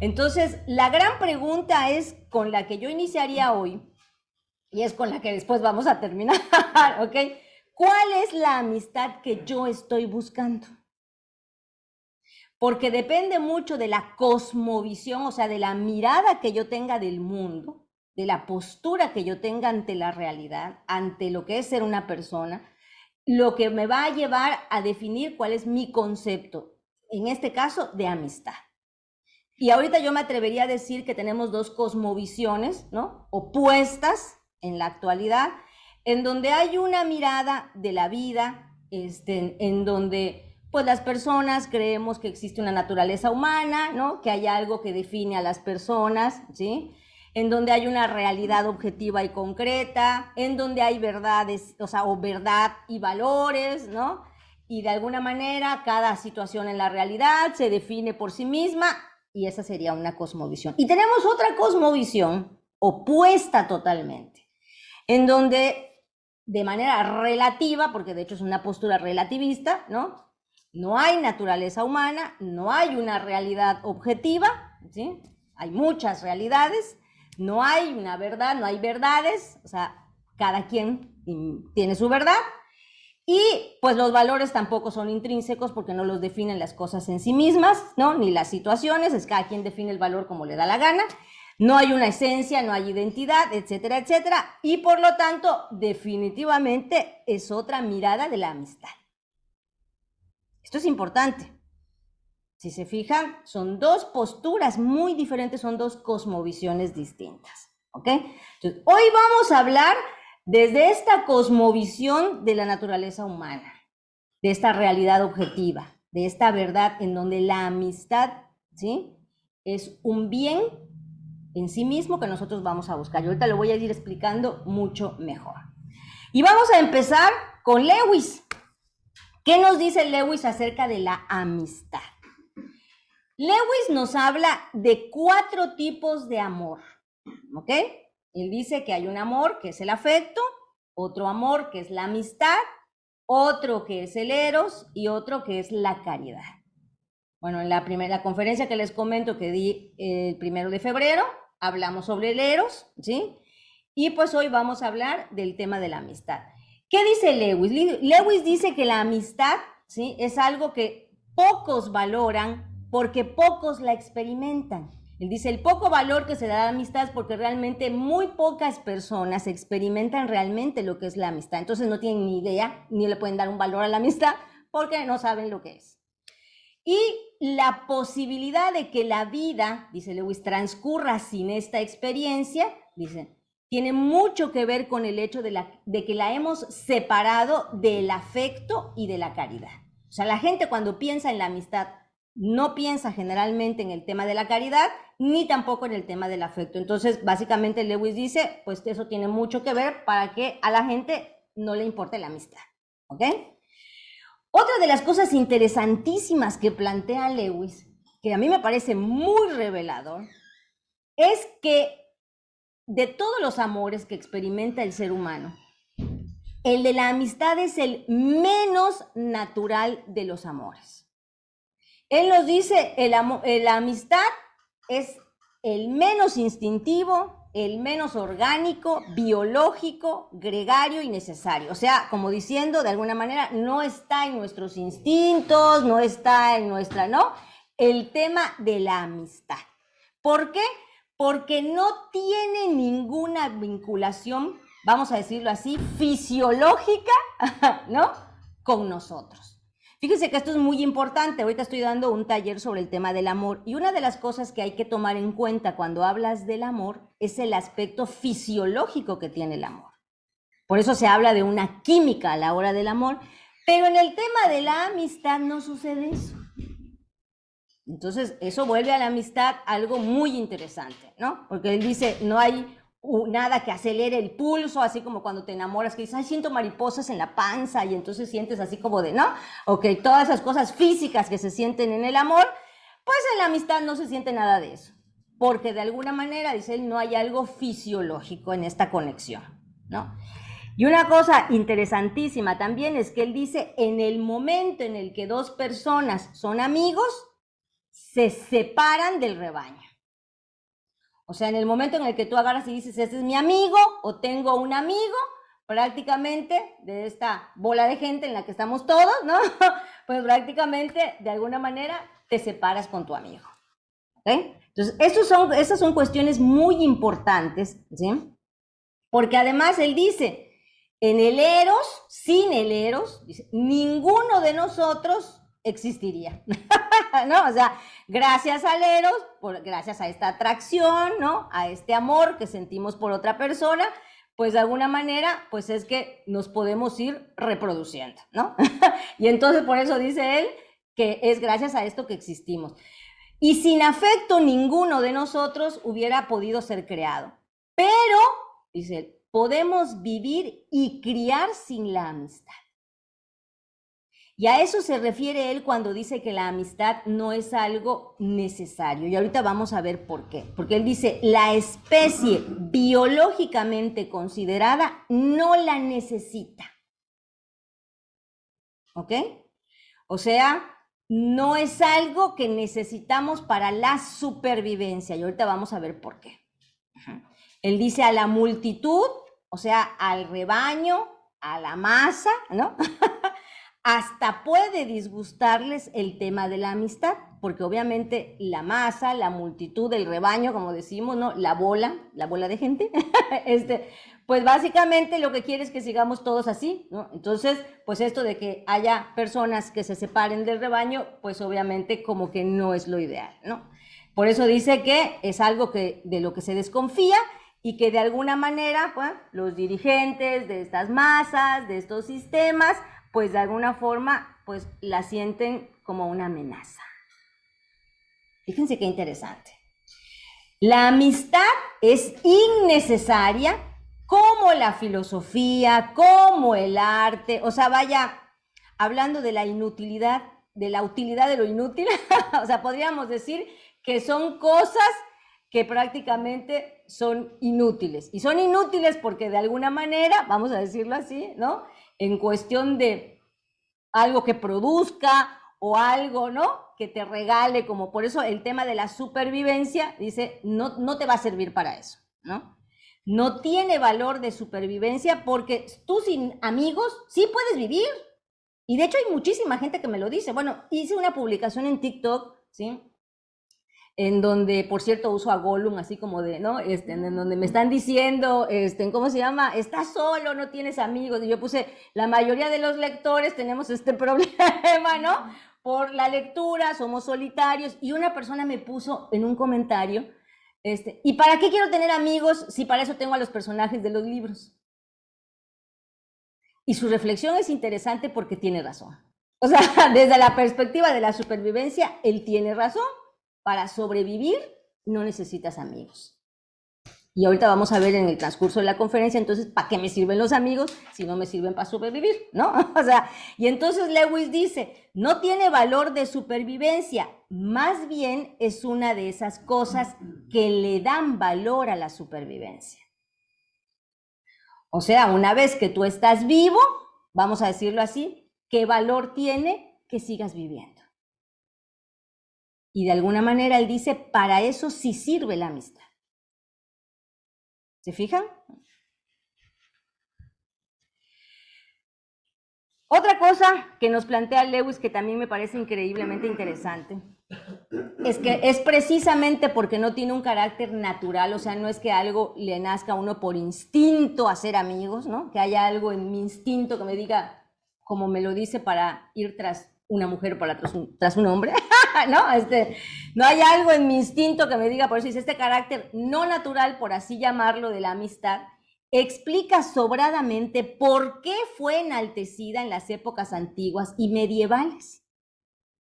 Entonces, la gran pregunta es con la que yo iniciaría hoy, y es con la que después vamos a terminar, ¿ok? ¿Cuál es la amistad que yo estoy buscando? Porque depende mucho de la cosmovisión, o sea, de la mirada que yo tenga del mundo, de la postura que yo tenga ante la realidad, ante lo que es ser una persona, lo que me va a llevar a definir cuál es mi concepto, en este caso, de amistad. Y ahorita yo me atrevería a decir que tenemos dos cosmovisiones, ¿no?, opuestas en la actualidad, en donde hay una mirada de la vida, en donde pues las personas creemos que existe una naturaleza humana, ¿no?, que hay algo que define a las personas, ¿sí?, en donde hay una realidad objetiva y concreta, en donde hay verdades, o sea, o verdad y valores, ¿no?, y de alguna manera cada situación en la realidad se define por sí misma, y esa sería una cosmovisión. Y tenemos otra cosmovisión opuesta totalmente, en donde de manera relativa, porque de hecho es una postura relativista, ¿no?, no hay naturaleza humana, no hay una realidad objetiva, ¿sí?, hay muchas realidades, no hay una verdad, no hay verdades, o sea, cada quien tiene su verdad, y pues los valores tampoco son intrínsecos porque no los definen las cosas en sí mismas, ¿no?, ni las situaciones, es cada quien define el valor como le da la gana, no hay una esencia, no hay identidad, etcétera, etcétera, y por lo tanto, definitivamente es otra mirada de la amistad. Esto es importante. Si se fijan, son dos posturas muy diferentes, son dos cosmovisiones distintas, ¿ok? Entonces, hoy vamos a hablar desde esta cosmovisión de la naturaleza humana, de esta realidad objetiva, de esta verdad en donde la amistad, ¿sí?, es un bien en sí mismo que nosotros vamos a buscar. Y ahorita lo voy a ir explicando mucho mejor. Y vamos a empezar con Lewis. ¿Qué nos dice Lewis acerca de la amistad? Lewis nos habla de 4 tipos de amor, ¿ok? Él dice que hay un amor que es el afecto, otro amor que es la amistad, otro que es el eros y otro que es la caridad. Bueno, en la conferencia que les comento que di el 1 de febrero, hablamos sobre el eros, ¿sí? Y pues hoy vamos a hablar del tema de la amistad. ¿Qué dice Lewis? Lewis dice que la amistad, ¿sí?, es algo que pocos valoran porque pocos la experimentan. Él dice, el poco valor que se da a la amistad es porque realmente muy pocas personas experimentan realmente lo que es la amistad. Entonces no tienen ni idea, ni le pueden dar un valor a la amistad porque no saben lo que es. Y la posibilidad de que la vida, dice Lewis, transcurra sin esta experiencia, dice, tiene mucho que ver con el hecho de que la hemos separado del afecto y de la caridad. O sea, la gente cuando piensa en la amistad no piensa generalmente en el tema de la caridad, ni tampoco en el tema del afecto. Entonces, básicamente Lewis dice, pues eso tiene mucho que ver para que a la gente no le importe la amistad, ¿ok? Otra de las cosas interesantísimas que plantea Lewis, que a mí me parece muy revelador, es que de todos los amores que experimenta el ser humano, el de la amistad es el menos natural de los amores. Él nos dice, la amistad es el menos instintivo, el menos orgánico, biológico, gregario y necesario. O sea, como diciendo, de alguna manera, no está en nuestros instintos, no está en nuestra, ¿no?, el tema de la amistad. ¿Por qué? Porque no tiene ninguna vinculación, vamos a decirlo así, fisiológica, ¿no?, con nosotros. Fíjense que esto es muy importante. Ahorita estoy dando un taller sobre el tema del amor y una de las cosas que hay que tomar en cuenta cuando hablas del amor es el aspecto fisiológico que tiene el amor. Por eso se habla de una química a la hora del amor, pero en el tema de la amistad no sucede eso. Entonces, eso vuelve a la amistad algo muy interesante, ¿no? Porque él dice, no hay nada que acelere el pulso, así como cuando te enamoras, que dices, ay, siento mariposas en la panza, y entonces sientes así como de, ¿no? Ok, todas esas cosas físicas que se sienten en el amor, pues en la amistad no se siente nada de eso, porque de alguna manera, dice él, no hay algo fisiológico en esta conexión, ¿no? Y una cosa interesantísima también es que él dice, en el momento en el que dos personas son amigos, se separan del rebaño. O sea, en el momento en el que tú agarras y dices, este es mi amigo o tengo un amigo, prácticamente de esta bola de gente en la que estamos todos, ¿no? Pues prácticamente, de alguna manera, te separas con tu amigo. ¿Okay? Entonces, esas son cuestiones muy importantes, ¿sí? Porque además él dice, en el eros, sin el eros, dice, ninguno de nosotros existiría, ¿no? O sea, gracias al eros, gracias a esta atracción, ¿no? A este amor que sentimos por otra persona, pues de alguna manera, pues es que nos podemos ir reproduciendo, ¿no? Y entonces por eso dice él que es gracias a esto que existimos. Y sin afecto ninguno de nosotros hubiera podido ser creado. Pero, dice él, podemos vivir y criar sin la amistad. Y a eso se refiere él cuando dice que la amistad no es algo necesario. Y ahorita vamos a ver por qué. Porque él dice, la especie biológicamente considerada no la necesita. ¿Ok? O sea, no es algo que necesitamos para la supervivencia. Y ahorita vamos a ver por qué. Él dice a la multitud, o sea, al rebaño, a la masa, ¿no? Hasta puede disgustarles el tema de la amistad, porque obviamente la masa, la multitud, el rebaño, como decimos, ¿no? La bola de gente, pues básicamente lo que quiere es que sigamos todos así, ¿no? Entonces, pues esto de que haya personas que se separen del rebaño, pues obviamente como que no es lo ideal, ¿no? Por eso dice que es algo de lo que se desconfía y que de alguna manera, pues, los dirigentes de estas masas, de estos sistemas, pues de alguna forma, pues la sienten como una amenaza. Fíjense qué interesante. La amistad es innecesaria como la filosofía, como el arte, o sea, vaya, hablando de la inutilidad, de la utilidad de lo inútil, o sea, podríamos decir que son cosas que prácticamente son inútiles. Y son inútiles porque de alguna manera, vamos a decirlo así, ¿no? En cuestión de algo que produzca o algo, ¿no? Que te regale, como por eso el tema de la supervivencia, dice, no te va a servir para eso, ¿no? No tiene valor de supervivencia porque tú sin amigos sí puedes vivir. Y de hecho hay muchísima gente que me lo dice. Bueno, hice una publicación en TikTok, ¿sí? En donde, por cierto, uso a Gollum, así como de, ¿no? En donde me están diciendo, ¿cómo se llama? Estás solo, no tienes amigos. Y yo puse, la mayoría de los lectores tenemos este problema, ¿no? Por la lectura, somos solitarios. Y una persona me puso en un comentario, ¿y para qué quiero tener amigos si para eso tengo a los personajes de los libros? Y su reflexión es interesante porque tiene razón. O sea, desde la perspectiva de la supervivencia, él tiene razón. Para sobrevivir no necesitas amigos. Y ahorita vamos a ver en el transcurso de la conferencia, entonces, ¿para qué me sirven los amigos si no me sirven para sobrevivir? ¿No? O sea, y entonces Lewis dice, no tiene valor de supervivencia, más bien es una de esas cosas que le dan valor a la supervivencia. O sea, una vez que tú estás vivo, vamos a decirlo así, ¿qué valor tiene que sigas viviendo? Y de alguna manera él dice, para eso sí sirve la amistad. ¿Se fijan? Otra cosa que nos plantea Lewis que también me parece increíblemente interesante es que es precisamente porque no tiene un carácter natural, o sea, no es que algo le nazca a uno por instinto a ser amigos, ¿no? Que haya algo en mi instinto que me diga, como me lo dice, para ir tras una mujer o para tras un hombre, ¿no? No hay algo en mi instinto que me diga, por eso dice, este carácter no natural, por así llamarlo, de la amistad, explica sobradamente por qué fue enaltecida en las épocas antiguas y medievales.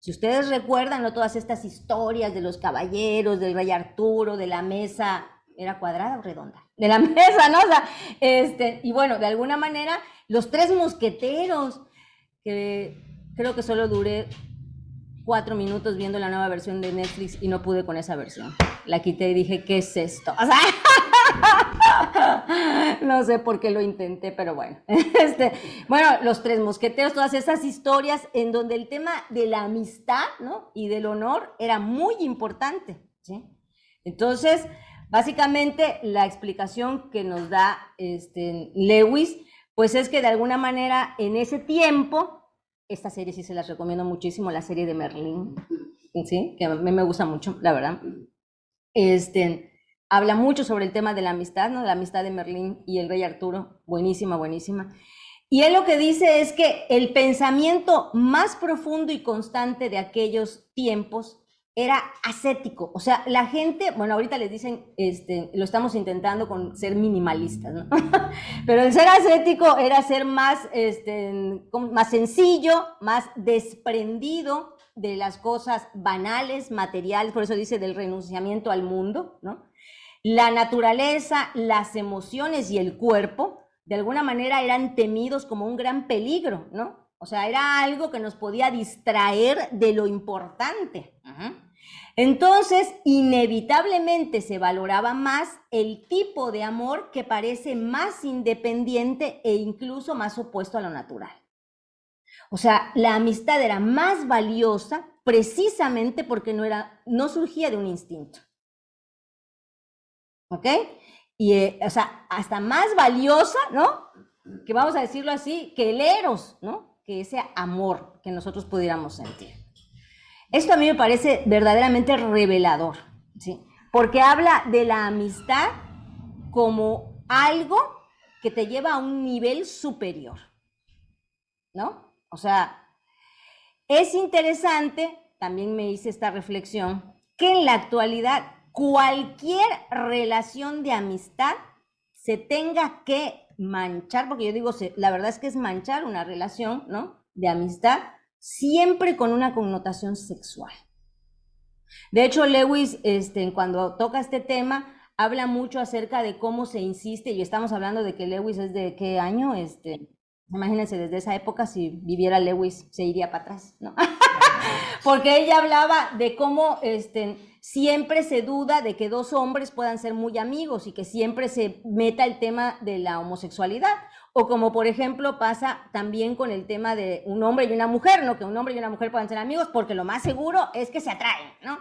Si ustedes recuerdan, ¿no? Todas estas historias de los caballeros, del rey Arturo, de la mesa, ¿era cuadrada o redonda? De la mesa, ¿no? O sea, y bueno, de alguna manera, los tres mosqueteros, que creo que solo duré 4 minutos viendo la nueva versión de Netflix y no pude con esa versión. La quité y dije, ¿qué es esto? O sea, No sé por qué lo intenté, pero bueno. Bueno, Los Tres Mosqueteros, todas esas historias en donde el tema de la amistad, ¿no? Y del honor era muy importante, ¿sí? Entonces, básicamente, la explicación que nos da Lewis, pues es que de alguna manera en ese tiempo, esta serie sí se las recomiendo muchísimo, la serie de Merlín, ¿sí? Que a mí me gusta mucho, la verdad. Habla mucho sobre el tema de la amistad, ¿no? La amistad de Merlín y el rey Arturo, buenísima, buenísima. Y él lo que dice es que el pensamiento más profundo y constante de aquellos tiempos era ascético. O sea, la gente, bueno, ahorita les dicen, lo estamos intentando con ser minimalistas, ¿no? Pero el ser ascético era ser más, más sencillo, más desprendido de las cosas banales, materiales, por eso dice del renunciamiento al mundo, ¿no? La naturaleza, las emociones y el cuerpo, de alguna manera eran temidos como un gran peligro, ¿no? O sea, era algo que nos podía distraer de lo importante. Entonces, inevitablemente se valoraba más el tipo de amor que parece más independiente e incluso más opuesto a lo natural. O sea, la amistad era más valiosa precisamente porque no surgía de un instinto. ¿Ok? Y, o sea, hasta más valiosa, ¿no? Que vamos a decirlo así, que el eros, ¿no? Que ese amor que nosotros pudiéramos sentir. Esto a mí me parece verdaderamente revelador, ¿sí? Porque habla de la amistad como algo que te lleva a un nivel superior, ¿no? O sea, es interesante, también me hice esta reflexión, que en la actualidad cualquier relación de amistad se tenga que manchar, porque yo digo, la verdad es que es manchar una relación, ¿no? De amistad, siempre con una connotación sexual. De hecho, Lewis, cuando toca este tema, habla mucho acerca de cómo se insiste, y estamos hablando de que Lewis es de qué año, imagínense, desde esa época, si viviera Lewis, se iría para atrás, ¿no? Porque ella hablaba de cómo siempre se duda de que dos hombres puedan ser muy amigos y que siempre se meta el tema de la homosexualidad. O como, por ejemplo, pasa también con el tema de un hombre y una mujer, ¿no? Que un hombre y una mujer puedan ser amigos porque lo más seguro es que se atraen, ¿no?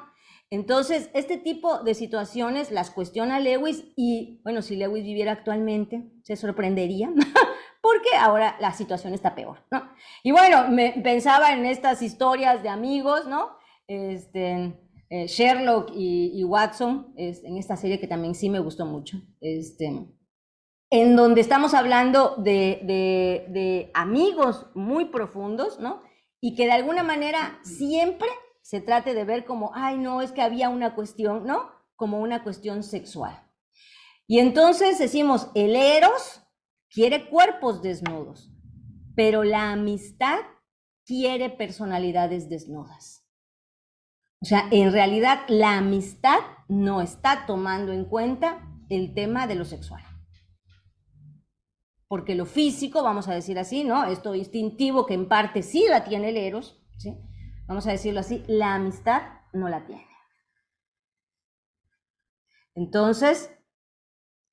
Entonces, este tipo de situaciones las cuestiona Lewis y, bueno, si Lewis viviera actualmente, se sorprendería, porque ahora la situación está peor, ¿no? Y bueno, pensaba en estas historias de amigos, ¿no? Sherlock y Watson, en esta serie que también sí me gustó mucho, en donde estamos hablando de amigos muy profundos, ¿no? Y que de alguna manera siempre se trate de ver como, ay, no, es que había una cuestión, ¿no? Como una cuestión sexual. Y entonces decimos, el eros quiere cuerpos desnudos, pero la amistad quiere personalidades desnudas. O sea, en realidad la amistad no está tomando en cuenta el tema de lo sexual. Porque lo físico, vamos a decir así, ¿no? Esto instintivo que en parte sí la tiene el eros, ¿sí? Vamos a decirlo así, la amistad no la tiene. Entonces,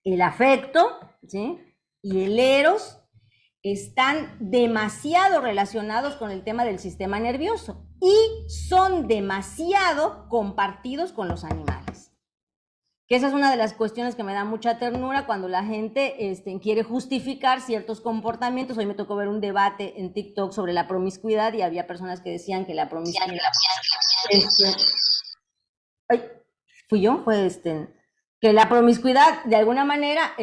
el afecto, ¿sí? Y el eros están demasiado relacionados con el tema del sistema nervioso y son demasiado compartidos con los animales. Que esa es una de las cuestiones que me da mucha ternura cuando la gente quiere justificar ciertos comportamientos. Hoy me tocó ver un debate en TikTok sobre la promiscuidad y había personas que decían que la promiscuidad... ay, fui yo, fue que la promiscuidad de alguna manera,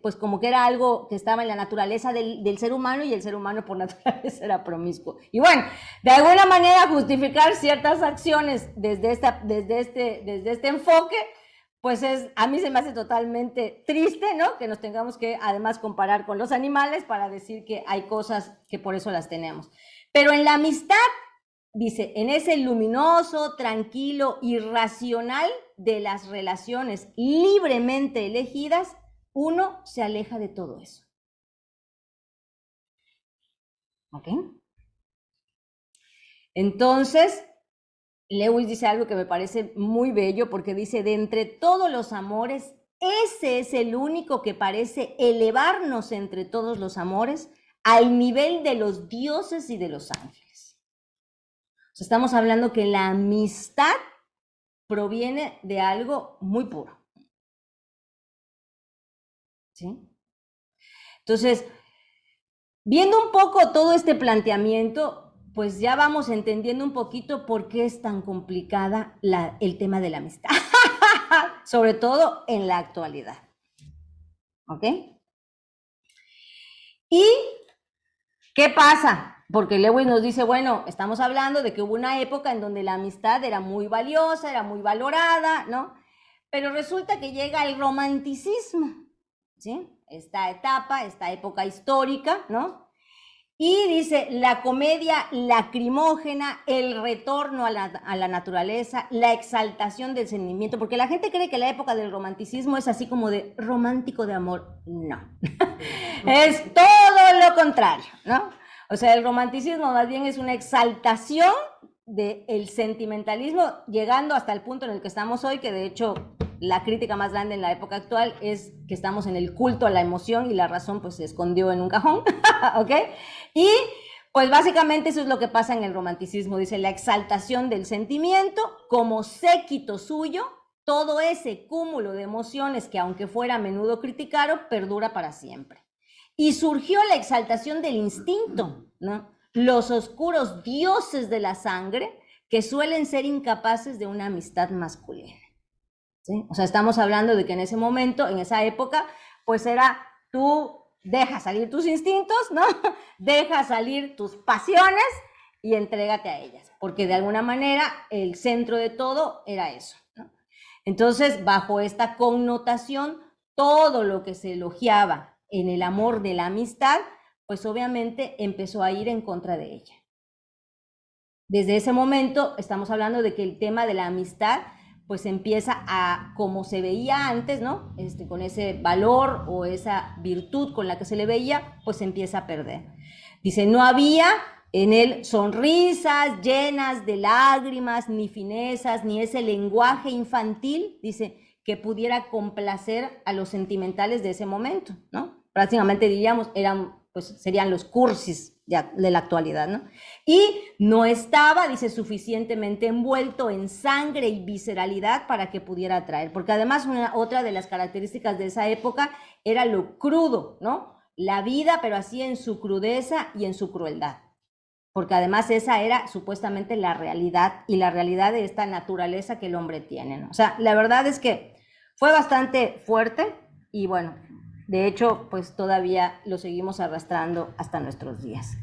pues como que era algo que estaba en la naturaleza del ser humano y el ser humano por naturaleza era promiscuo. Y bueno, de alguna manera justificar ciertas acciones desde este enfoque, pues a mí se me hace totalmente triste, ¿no? Que nos tengamos que además comparar con los animales para decir que hay cosas que por eso las tenemos. Pero en la amistad, dice, en ese luminoso, tranquilo y racional de las relaciones libremente elegidas, uno se aleja de todo eso. ¿Ok? Entonces, Lewis dice algo que me parece muy bello porque dice, de entre todos los amores, ese es el único que parece elevarnos entre todos los amores al nivel de los dioses y de los ángeles. O sea, estamos hablando que la amistad proviene de algo muy puro. ¿Sí? Entonces, viendo un poco todo este planteamiento, pues ya vamos entendiendo un poquito por qué es tan complicada el tema de la amistad, sobre todo en la actualidad. ¿Ok? ¿Y qué pasa? Porque Lewis nos dice, bueno, estamos hablando de que hubo una época en donde la amistad era muy valiosa, era muy valorada, ¿no? Pero resulta que llega el romanticismo, ¿sí? Esta etapa, esta época histórica, ¿no? Y dice, la comedia lacrimógena, el retorno a la naturaleza, la exaltación del sentimiento, porque la gente cree que la época del romanticismo es así como de romántico de amor. No, es todo lo contrario, ¿no? O sea, el romanticismo más bien es una exaltación del sentimentalismo, llegando hasta el punto en el que estamos hoy, que de hecho la crítica más grande en la época actual es que estamos en el culto a la emoción y la razón pues se escondió en un cajón, ¿ok? Y pues básicamente eso es lo que pasa en el romanticismo, dice la exaltación del sentimiento como séquito suyo, todo ese cúmulo de emociones que aunque fuera a menudo criticado, perdura para siempre. Y surgió la exaltación del instinto, ¿no? Los oscuros dioses de la sangre que suelen ser incapaces de una amistad masculina. ¿Sí? O sea, estamos hablando de que en ese momento, en esa época, pues era tú deja salir tus instintos, ¿no? Deja salir tus pasiones y entrégate a ellas, porque de alguna manera el centro de todo era eso, ¿no? Entonces, bajo esta connotación, todo lo que se elogiaba en el amor de la amistad, pues obviamente empezó a ir en contra de ella. Desde ese momento estamos hablando de que el tema de la amistad pues empieza a, como se veía antes, ¿no? Con ese valor o esa virtud con la que se le veía, pues empieza a perder. Dice, no había en él sonrisas llenas de lágrimas, ni finezas, ni ese lenguaje infantil, dice, que pudiera complacer a los sentimentales de ese momento, ¿no? Prácticamente diríamos, pues serían los cursis de la actualidad, ¿no? Y no estaba, dice, suficientemente envuelto en sangre y visceralidad para que pudiera atraer, porque además otra de las características de esa época era lo crudo, ¿no? La vida, pero así en su crudeza y en su crueldad, porque además esa era supuestamente la realidad y la realidad de esta naturaleza que el hombre tiene, ¿no? O sea, la verdad es que fue bastante fuerte y bueno, de hecho, pues todavía lo seguimos arrastrando hasta nuestros días.